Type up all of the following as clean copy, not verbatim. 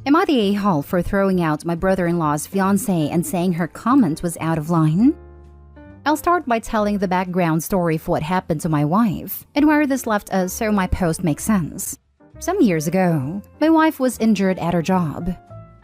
Am I the a-hole for throwing out my brother-in-law's fiancée and saying her comment was out of line? I'll start by telling the background story of what happened to my wife and where this left us so my post makes sense. Some years ago, my wife was injured at her job.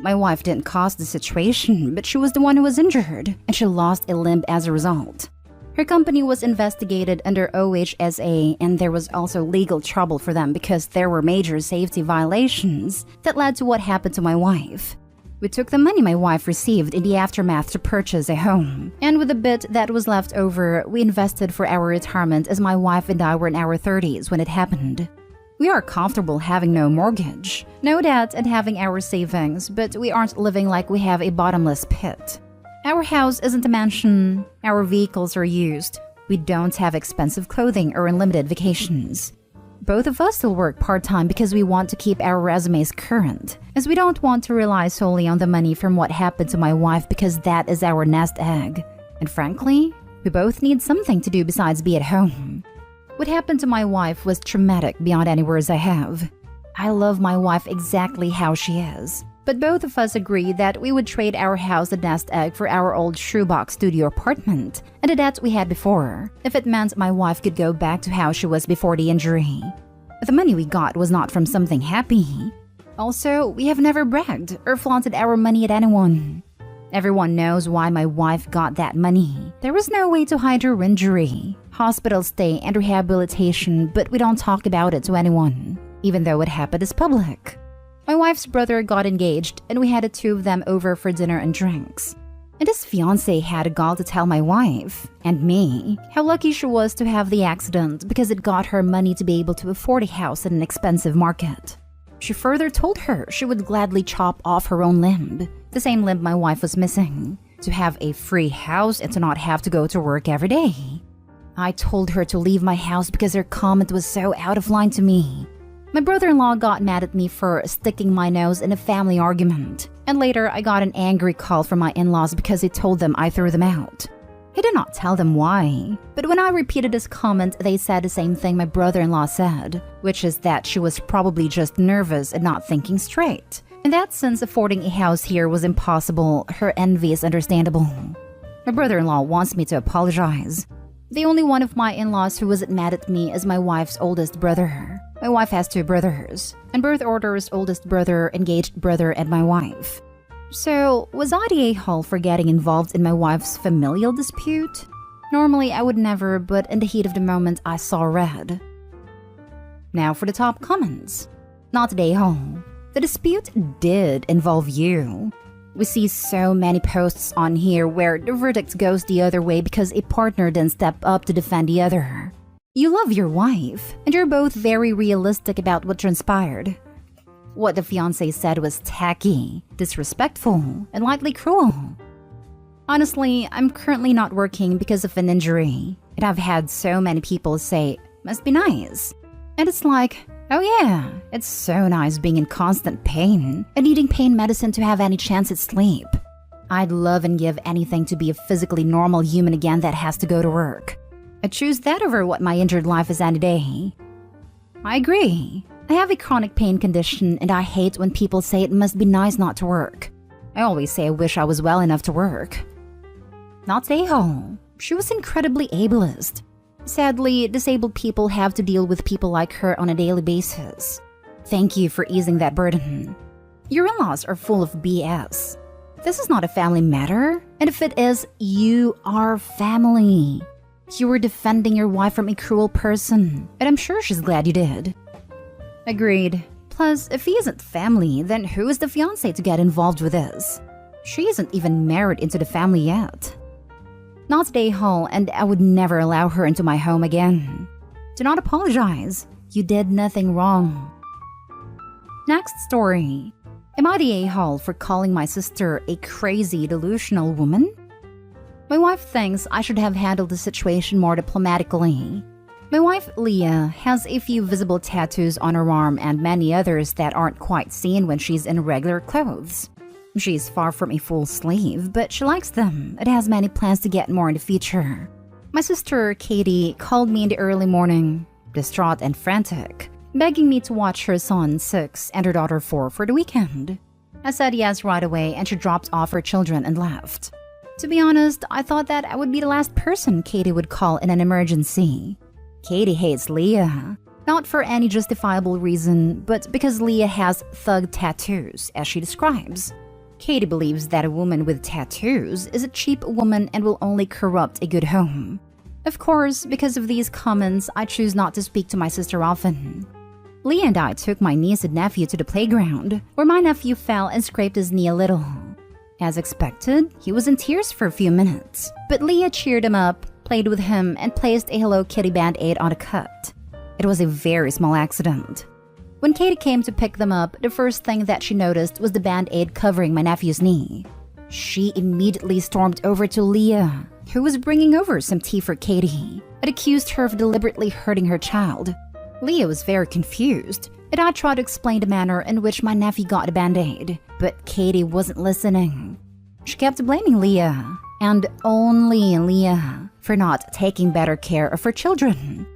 My wife didn't cause the situation, but she was the one who was injured, and she lost a limb as a result. Her company was investigated under OHSA, and there was also legal trouble for them because there were major safety violations that led to what happened to my wife. We took the money my wife received in the aftermath to purchase a home, and with the bit that was left over, we invested for our retirement as my wife and I were in our 30s when it happened. We are comfortable having no mortgage, no debt, and having our savings, but we aren't living like we have a bottomless pit. Our house isn't a mansion, our vehicles are used, we don't have expensive clothing or unlimited vacations. Both of us still work part-time because we want to keep our resumes current, as we don't want to rely solely on the money from what happened to my wife because that is our nest egg. And frankly, we both need something to do besides be at home. What happened to my wife was traumatic beyond any words I have. I love my wife exactly how she is. But both of us agreed that we would trade our house and nest egg for our old shoebox studio apartment and the debt we had before, if it meant my wife could go back to how she was before the injury. But the money we got was not from something happy. Also, we have never bragged or flaunted our money at anyone. Everyone knows why my wife got that money. There was no way to hide her injury, hospital stay, and rehabilitation, but we don't talk about it to anyone, even though it happened as public. My wife's brother got engaged, and we had the two of them over for dinner and drinks. And his fiancée had a gall to tell my wife, and me, how lucky she was to have the accident because it got her money to be able to afford a house in an expensive market. She further told her she would gladly chop off her own limb, the same limb my wife was missing, to have a free house and to not have to go to work every day. I told her to leave my house because her comment was so out of line to me. My brother-in-law got mad at me for sticking my nose in a family argument, and later I got an angry call from my in-laws because he told them I threw them out. He did not tell them why, but when I repeated his comment, they said the same thing my brother-in-law said, which is that she was probably just nervous and not thinking straight, and that since affording a house here was impossible, her envy is understandable. My brother-in-law wants me to apologize. The only one of my in-laws who wasn't mad at me is my wife's oldest brother. My wife has two brothers, and birth order's oldest brother, engaged brother, and my wife. So, was I the a-hole for getting involved in my wife's familial dispute? Normally, I would never, but in the heat of the moment, I saw red. Now for the top comments. Not the a-hole. The dispute did involve you. We see so many posts on here where the verdict goes the other way because a partner didn't step up to defend the other. You love your wife, and you're both very realistic about what transpired. What the fiancé said was tacky, disrespectful, and lightly cruel. Honestly, I'm currently not working because of an injury, and I've had so many people say, "Must be nice." And it's like, oh yeah, it's so nice being in constant pain and needing pain medicine to have any chance at sleep. I'd love and give anything to be a physically normal human again that has to go to work. I choose that over what my injured life is any day. I agree. I have a chronic pain condition and I hate when people say it must be nice not to work. I always say I wish I was well enough to work. Not a-hole. She was incredibly ableist. Sadly, disabled people have to deal with people like her on a daily basis. Thank you for easing that burden. Your in-laws are full of BS. This is not a family matter, and if it is, you are family. You were defending your wife from a cruel person, and I'm sure she's glad you did. Agreed. Plus, if he isn't family, then who is the fiancé to get involved with this? She isn't even married into the family yet. Not a-hole, and I would never allow her into my home again. Do not apologize. You did nothing wrong. Next story. Am I the a-hole for calling my sister a crazy, delusional woman? My wife thinks I should have handled the situation more diplomatically. My wife, Leah, has a few visible tattoos on her arm and many others that aren't quite seen when she's in regular clothes. She's far from a full sleeve, but she likes them and has many plans to get more in the future. My sister, Katie, called me in the early morning, distraught and frantic, begging me to watch her son, 6, and her daughter, 4, for the weekend. I said yes right away and she dropped off her children and left. To be honest, I thought that I would be the last person Katie would call in an emergency. Katie hates Leah. Not for any justifiable reason, but because Leah has thug tattoos, as she describes. Katie believes that a woman with tattoos is a cheap woman and will only corrupt a good home. Of course, because of these comments, I choose not to speak to my sister often. Leah and I took my niece and nephew to the playground, where my nephew fell and scraped his knee a little. As expected, he was in tears for a few minutes, but Leah cheered him up, played with him, and placed a Hello Kitty band-aid on a cut. It was a very small accident. When Katie came to pick them up, the first thing that she noticed was the band-aid covering my nephew's knee. She immediately stormed over to Leah, who was bringing over some tea for Katie, and accused her of deliberately hurting her child. Leah was very confused, and I tried to explain the manner in which my nephew got a band-aid, but Katie wasn't listening. She kept blaming Leah, and only Leah, for not taking better care of her children.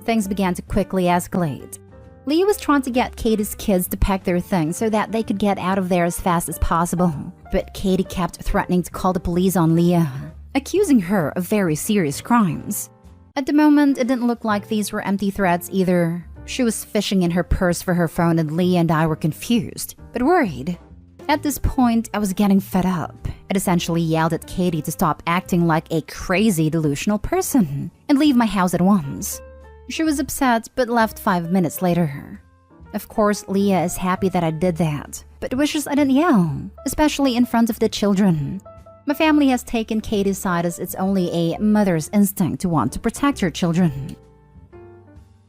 Things began to quickly escalate. Leah was trying to get Katie's kids to pack their things so that they could get out of there as fast as possible, but Katie kept threatening to call the police on Leah, accusing her of very serious crimes. At the moment, it didn't look like these were empty threats either. She was fishing in her purse for her phone and Leah and I were confused, but worried. At this point, I was getting fed up. I essentially yelled at Katie to stop acting like a crazy, delusional person and leave my house at once. She was upset, but left 5 minutes later. Of course, Leah is happy that I did that, but wishes I didn't yell, especially in front of the children. My family has taken Katie's side as it's only a mother's instinct to want to protect her children.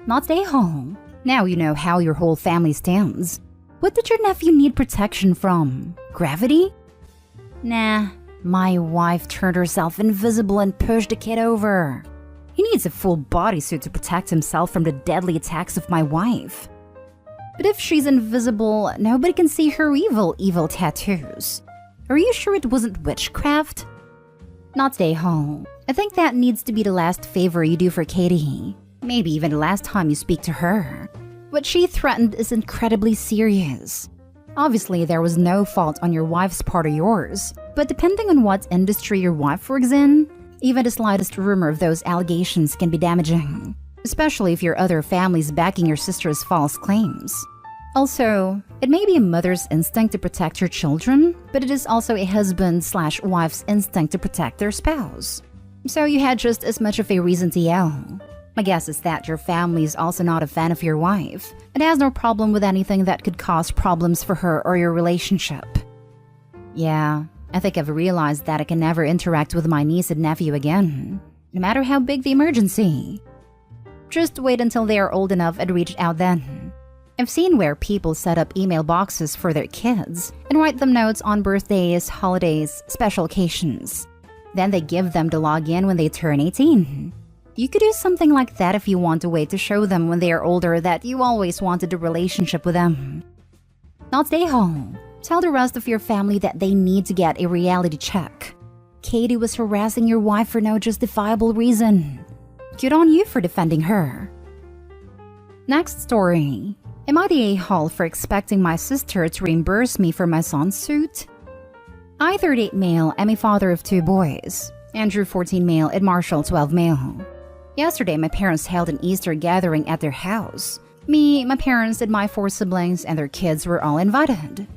Not stay home. Now you know how your whole family stands. What did your nephew need protection from? Gravity? Nah, my wife turned herself invisible and pushed the kid over. He needs a full bodysuit to protect himself from the deadly attacks of my wife. But if she's invisible, nobody can see her evil tattoos. Are you sure it wasn't witchcraft? Not stay home. I think that needs to be the last favor you do for Katie. Maybe even the last time you speak to her. What she threatened is incredibly serious. Obviously, there was no fault on your wife's part or yours. But depending on what industry your wife works in, even the slightest rumor of those allegations can be damaging. Especially if your other family's backing your sister's false claims. Also, it may be a mother's instinct to protect her children, but it is also a husband/wife's instinct to protect their spouse. So you had just as much of a reason to yell. My guess is that your family is also not a fan of your wife, and has no problem with anything that could cause problems for her or your relationship. Yeah, I think I've realized that I can never interact with my niece and nephew again, no matter how big the emergency. Just wait until they are old enough and reach out then. I've seen where people set up email boxes for their kids and write them notes on birthdays, holidays, special occasions. Then they give them to log in when they turn 18. You could do something like that if you want a way to show them when they are older that you always wanted a relationship with them. Not stay home. Tell the rest of your family that they need to get a reality check. Katie was harassing your wife for no justifiable reason. Good on you for defending her. Next story. Am I the a-hole for expecting my sister to reimburse me for my son's suit? I, 38 male, am a father of 2 boys. Andrew, 14 male, and Marshall, 12 male. Yesterday, my parents held an Easter gathering at their house. Me, my parents, and my 4 siblings and their kids were all invited.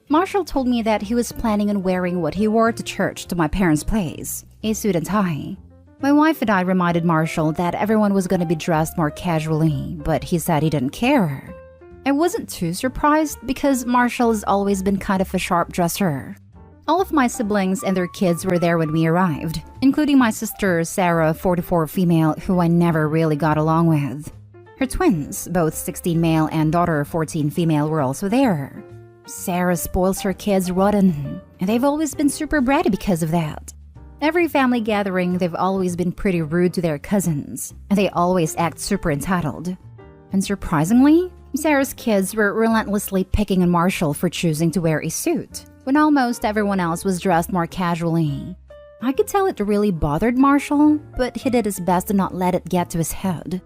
Marshall told me that he was planning on wearing what he wore to church to my parents' place, a suit and tie. My wife and I reminded Marshall that everyone was going to be dressed more casually, but he said he didn't care. I wasn't too surprised because Marshall has always been kind of a sharp dresser. All of my siblings and their kids were there when we arrived, including my sister, Sarah, 44 female, who I never really got along with. Her twins, both 16 male and daughter 14 female, were also there. Sarah spoils her kids rotten, and they've always been super bratty because of that. Every family gathering, they've always been pretty rude to their cousins, and they always act super entitled. And surprisingly, Sarah's kids were relentlessly picking on Marshall for choosing to wear a suit, when almost everyone else was dressed more casually. I could tell it really bothered Marshall, but he did his best to not let it get to his head.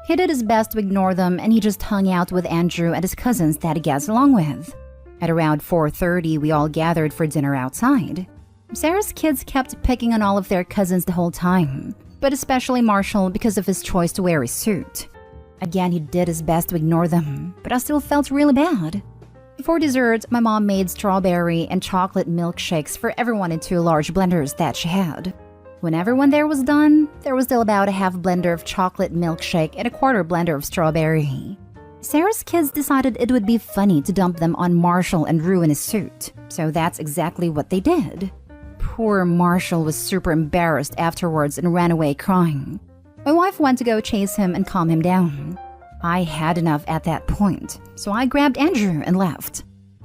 He did his best to ignore them, and he just hung out with Andrew and his cousins that he gets along with. At around 4:30, we all gathered for dinner outside. Sarah's kids kept picking on all of their cousins the whole time, but especially Marshall because of his choice to wear a suit. Again, he did his best to ignore them, but I still felt really bad. For dessert, my mom made strawberry and chocolate milkshakes for everyone in 2 large blenders that she had. When everyone there was done, there was still about a half blender of chocolate milkshake and a quarter blender of strawberry. Sarah's kids decided it would be funny to dump them on Marshall and ruin his suit, so that's exactly what they did. Poor Marshall was super embarrassed afterwards and ran away crying. My wife went to go chase him and calm him down. I had enough at that point, so I grabbed Andrew and left.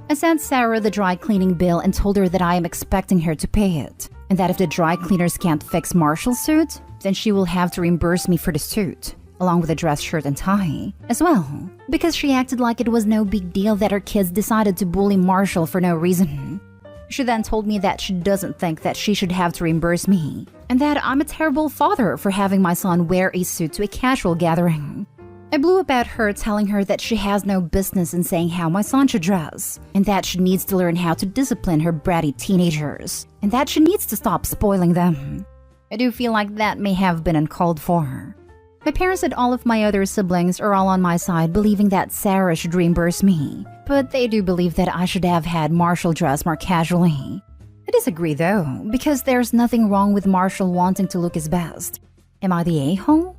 I sent Sarah the dry cleaning bill and told her that I am expecting her to pay it, and that if the dry cleaners can't fix Marshall's suit, then she will have to reimburse me for the suit, along with a dress shirt and tie, as well, because she acted like it was no big deal that her kids decided to bully Marshall for no reason. She then told me that she doesn't think that she should have to reimburse me, and that I'm a terrible father for having my son wear a suit to a casual gathering. I blew up at her, telling her that she has no business in saying how my son should dress, and that she needs to learn how to discipline her bratty teenagers, and that she needs to stop spoiling them. I do feel like that may have been uncalled for. My parents and all of my other siblings are all on my side, believing that Sarah should reimburse me, but they do believe that I should have had Marshall dress more casually. I disagree though, because there's nothing wrong with Marshall wanting to look his best. Am I the a-hole?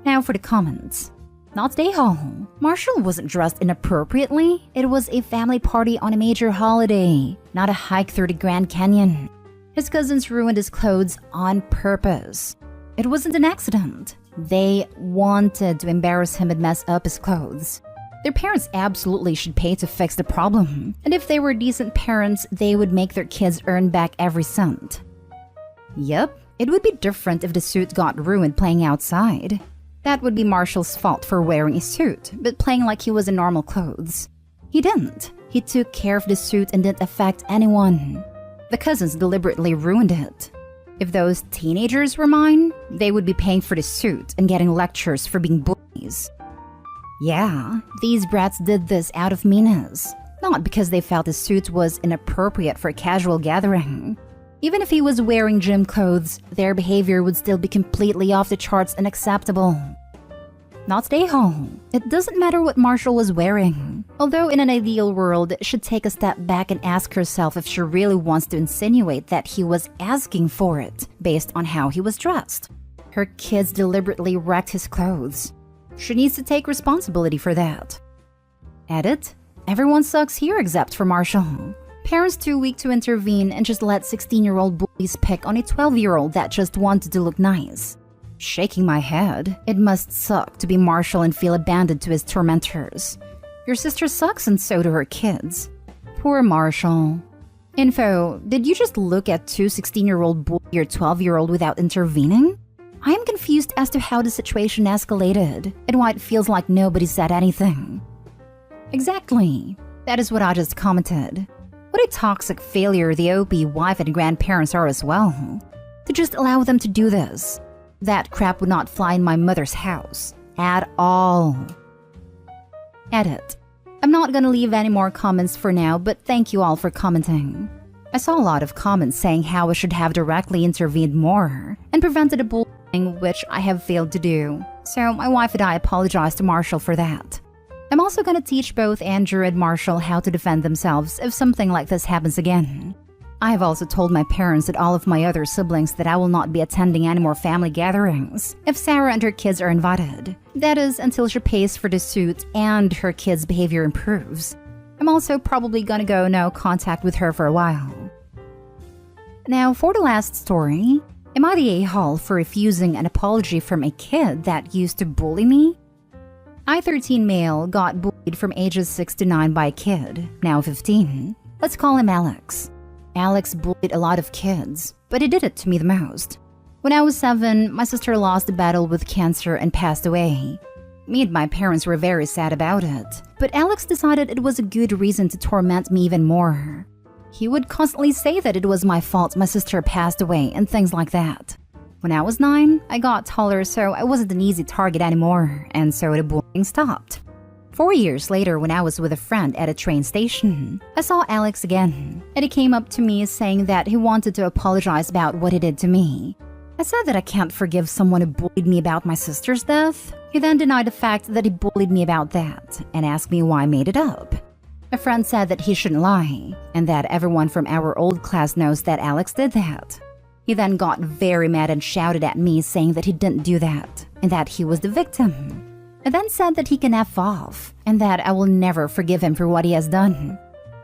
Now for the comments. Not the a-hole. Marshall wasn't dressed inappropriately. It was a family party on a major holiday, not a hike through the Grand Canyon. His cousins ruined his clothes on purpose. It wasn't an accident. They wanted to embarrass him and mess up his clothes. Their parents absolutely should pay to fix the problem. And if they were decent parents, they would make their kids earn back every cent. Yep, it would be different if the suit got ruined playing outside. That would be Marshall's fault for wearing a suit, but playing like he was in normal clothes. He didn't. He took care of the suit and didn't affect anyone. The cousins deliberately ruined it. If those teenagers were mine, they would be paying for the suit and getting lectures for being bullies. Yeah, these brats did this out of meanness, not because they felt the suit was inappropriate for a casual gathering. Even if he was wearing gym clothes, their behavior would still be completely off the charts and unacceptable. Not stay home. It doesn't matter what Marshall was wearing. Although in an ideal world, she'd take a step back and ask herself if she really wants to insinuate that he was asking for it based on how he was dressed. Her kids deliberately wrecked his clothes. She needs to take responsibility for that. Edit: everyone sucks here except for Marshall. Parents too weak to intervene and just let 16-year-old bullies pick on a 12-year-old that just wanted to look nice. Shaking my head, it must suck to be Marshall and feel abandoned to his tormentors. Your sister sucks and so do her kids. Poor Marshall. Info: did you just look at 2 16-year-old bully your 12-year-old without intervening? I am confused as to how the situation escalated and why it feels like nobody said anything. Exactly. That is what I just commented. What a toxic failure the OP wife and grandparents are as well. To just allow them to do this. That crap would not fly in my mother's house. At all. Edit: I'm not gonna leave any more comments for now, but thank you all for commenting. I saw a lot of comments saying how I should have directly intervened more and prevented a bullying, which I have failed to do. So my wife and I apologize to Marshall for that. I'm also gonna teach both Andrew and Marshall how to defend themselves if something like this happens again. I have also told my parents and all of my other siblings that I will not be attending any more family gatherings if Sarah and her kids are invited. That is, until she pays for the suit and her kids' behavior improves. I'm also probably gonna go no contact with her for a while. Now for the last story, am I the a-hole for refusing an apology from a kid that used to bully me? I, 13 male, got bullied from ages 6 to 9 by a kid, now 15. Let's call him Alex. Alex bullied a lot of kids, but he did it to me the most. When I was 7, my sister lost the battle with cancer and passed away. Me and my parents were very sad about it, but Alex decided it was a good reason to torment me even more. He would constantly say that it was my fault my sister passed away and things like that. When I was 9, I got taller, so I wasn't an easy target anymore, and so the bullying stopped. 4 years later, when I was with a friend at a train station, I saw Alex again, and he came up to me saying that he wanted to apologize about what he did to me. I said that I can't forgive someone who bullied me about my sister's death. He then denied the fact that he bullied me about that and asked me why I made it up. A friend said that he shouldn't lie, and that everyone from our old class knows that Alex did that. He then got very mad and shouted at me saying that he didn't do that, and that he was the victim. I then said that he can F off, and that I will never forgive him for what he has done.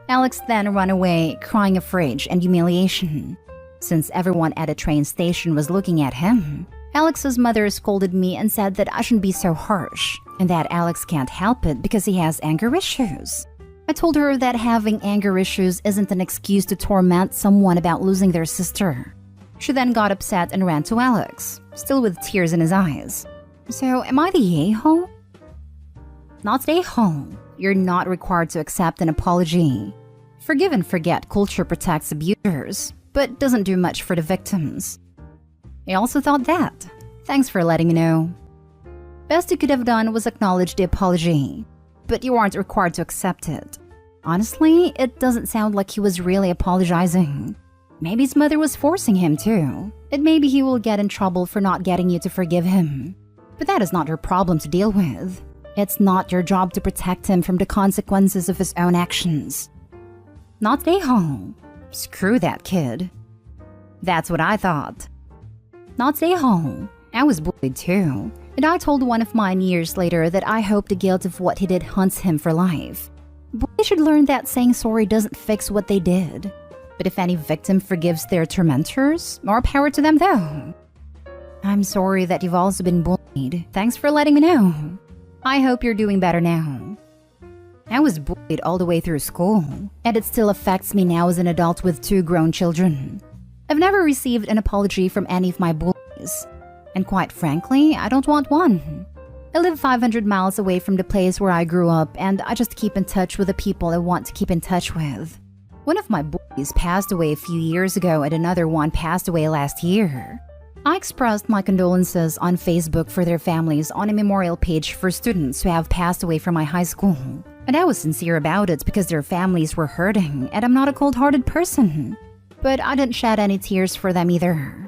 Alex then ran away, crying of rage and humiliation. Since everyone at a train station was looking at him, Alex's mother scolded me and said that I shouldn't be so harsh, and that Alex can't help it because he has anger issues. I told her that having anger issues isn't an excuse to torment someone about losing their sister. She then got upset and ran to Alex, still with tears in his eyes. So, am I the a-hole? Not the a-hole. You're not required to accept an apology. Forgive and forget culture protects abusers, but doesn't do much for the victims. I also thought that. Thanks for letting me know. Best you could have done was acknowledge the apology, but you aren't required to accept it. Honestly, it doesn't sound like he was really apologizing. Maybe his mother was forcing him to, and maybe he will get in trouble for not getting you to forgive him. But that is not your problem to deal with. It's not your job to protect him from the consequences of his own actions. Not the a-hole. Screw that kid. That's what I thought. Not the a-hole. I was bullied too, and I told one of mine years later that I hope the guilt of what he did haunts him for life. Bullies should learn that saying sorry doesn't fix what they did. But if any victim forgives their tormentors, more power to them though. I'm sorry that you've also been bullied. Thanks for letting me know. I hope you're doing better now. I was bullied all the way through school, and it still affects me now as an adult with 2 grown children. I've never received an apology from any of my bullies, and quite frankly, I don't want one. I live 500 miles away from the place where I grew up, and I just keep in touch with the people I want to keep in touch with. One of my bullies passed away a few years ago, and another one passed away last year. I expressed my condolences on Facebook for their families on a memorial page for students who have passed away from my high school. And I was sincere about it because their families were hurting, and I'm not a cold-hearted person. But I didn't shed any tears for them either.